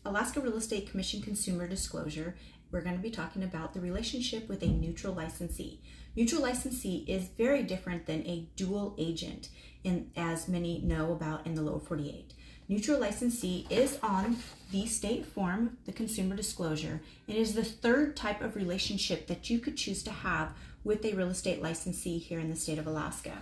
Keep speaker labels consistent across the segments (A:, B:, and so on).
A: Alaska Real Estate Commission Consumer Disclosure, we're going to be talking about the relationship with a neutral licensee. Neutral licensee is very different than a dual agent, as many know about in the lower 48. Neutral licensee is on the state form, the consumer disclosure, and is the third type of relationship that you could choose to have with a real estate licensee here in the state of Alaska.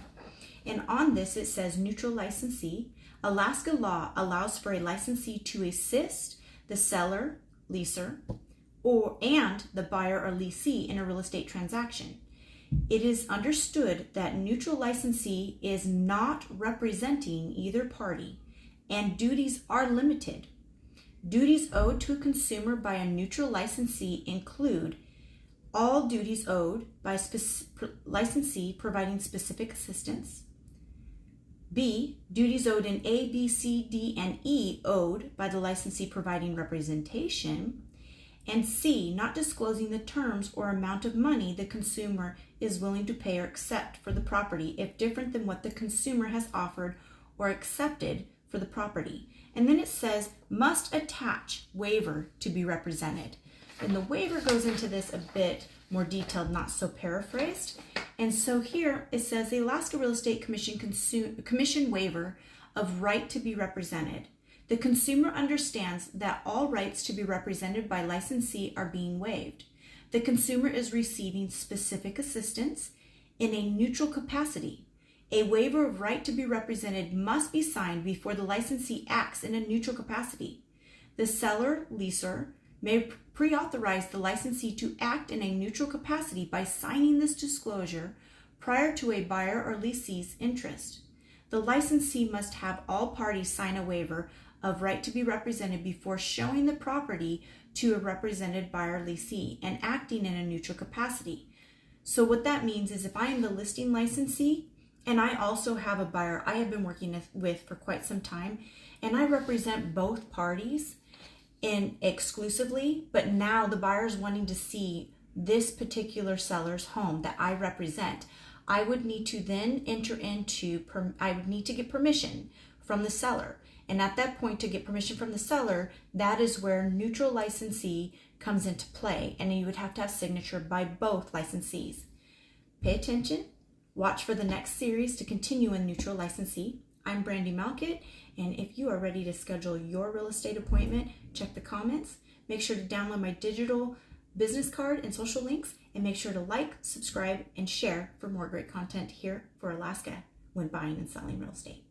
A: And on this it says neutral licensee. Alaska law allows for a licensee to assist the seller, leaser, and the buyer or leasee in a real estate transaction. It is understood that neutral licensee is not representing either party, and duties are limited. Duties owed to a consumer by a neutral licensee include all duties owed by a licensee providing specific assistance. B, duties owed in A, B, C, D, and E owed by the licensee providing representation. And C, not disclosing the terms or amount of money the consumer is willing to pay or accept for the property if different than what the consumer has offered or accepted for the property. And then it says must attach waiver to be represented. And the waiver goes into this a bit more detailed, not so paraphrased. And so here it says the Alaska Real Estate Commission waiver of right to be represented. The consumer understands that all rights to be represented by licensee are being waived. The consumer is receiving specific assistance in a neutral capacity. A waiver of right to be represented must be signed before the licensee acts in a neutral capacity. The seller, leaser, may pre-authorize the licensee to act in a neutral capacity by signing this disclosure prior to a buyer or leasee's interest. The licensee must have all parties sign a waiver of right to be represented before showing the property to a represented buyer leasee and acting in a neutral capacity. So what that means is if I am the listing licensee and I also have a buyer I have been working with for quite some time, and I represent both parties exclusively, but now the buyer is wanting to see this particular seller's home that I represent, I would need to then I would need to get permission from the seller. And at that point, to get permission from the seller, that is where neutral licensee comes into play, and you would have to have signature by both licensees. Pay attention, watch for the next series to continue in neutral licensee. I'm Brandy Malcuit, and if you are ready to schedule your real estate appointment, check the comments. Make sure to download my digital business card and social links, and make sure to like, subscribe, and share for more great content here for Alaska when buying and selling real estate.